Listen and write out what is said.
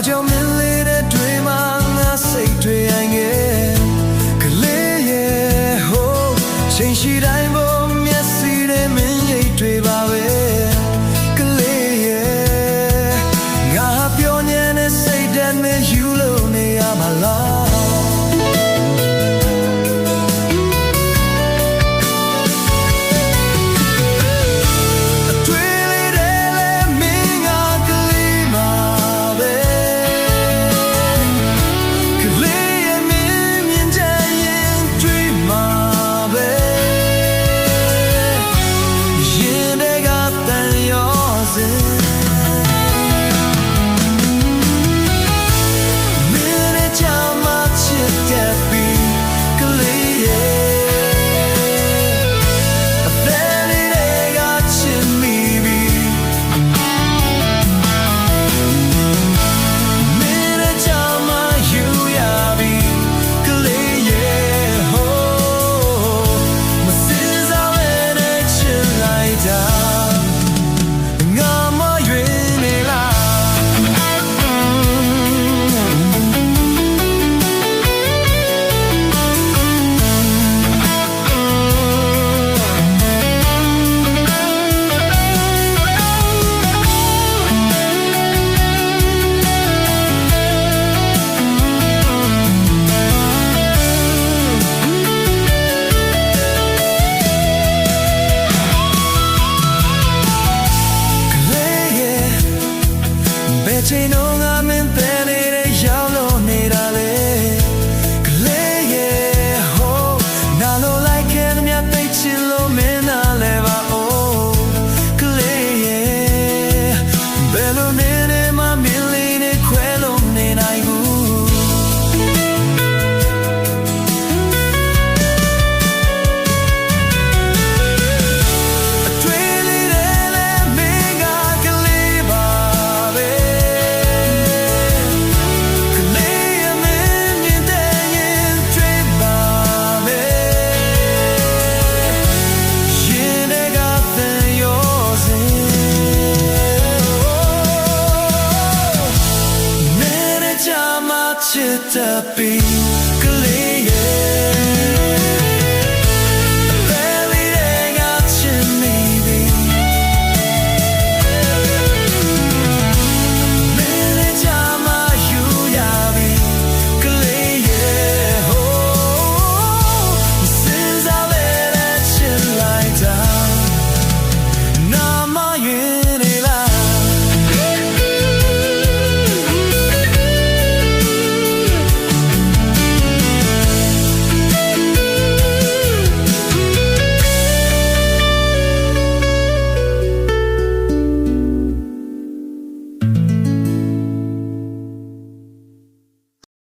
ကြောင့်မင်းလေးတဲ့တွေမှာငါစိတ်တွေအိုင်ငယ်ကလေးရဲ့ဟိုးချိန်ရှိတိုင်းပေါ်မျက်စိတွေမင်းရိပ်တွေပါပဲကလေးရဲ့ငါပြောညံတဲ့စိတ်ဓာတ်နဲ့ယူလို့နေရမှာလားချိန်တော့ငါမင်းပဲနေတဲ့ရောက်လို့နေတာလေကလေးရဲ့ဟိုးနာလို့လိုက်ခဲ့တဲ့မြတ်သိချင်လို့မင်းနာလဲပါအိုးကလေးရဲ့ဘယ်လိုနေနေမှမင်းလေးနဲ့ခွဲလို့နေနိုင်ဘူးချစ်တဲ့ပီကလေး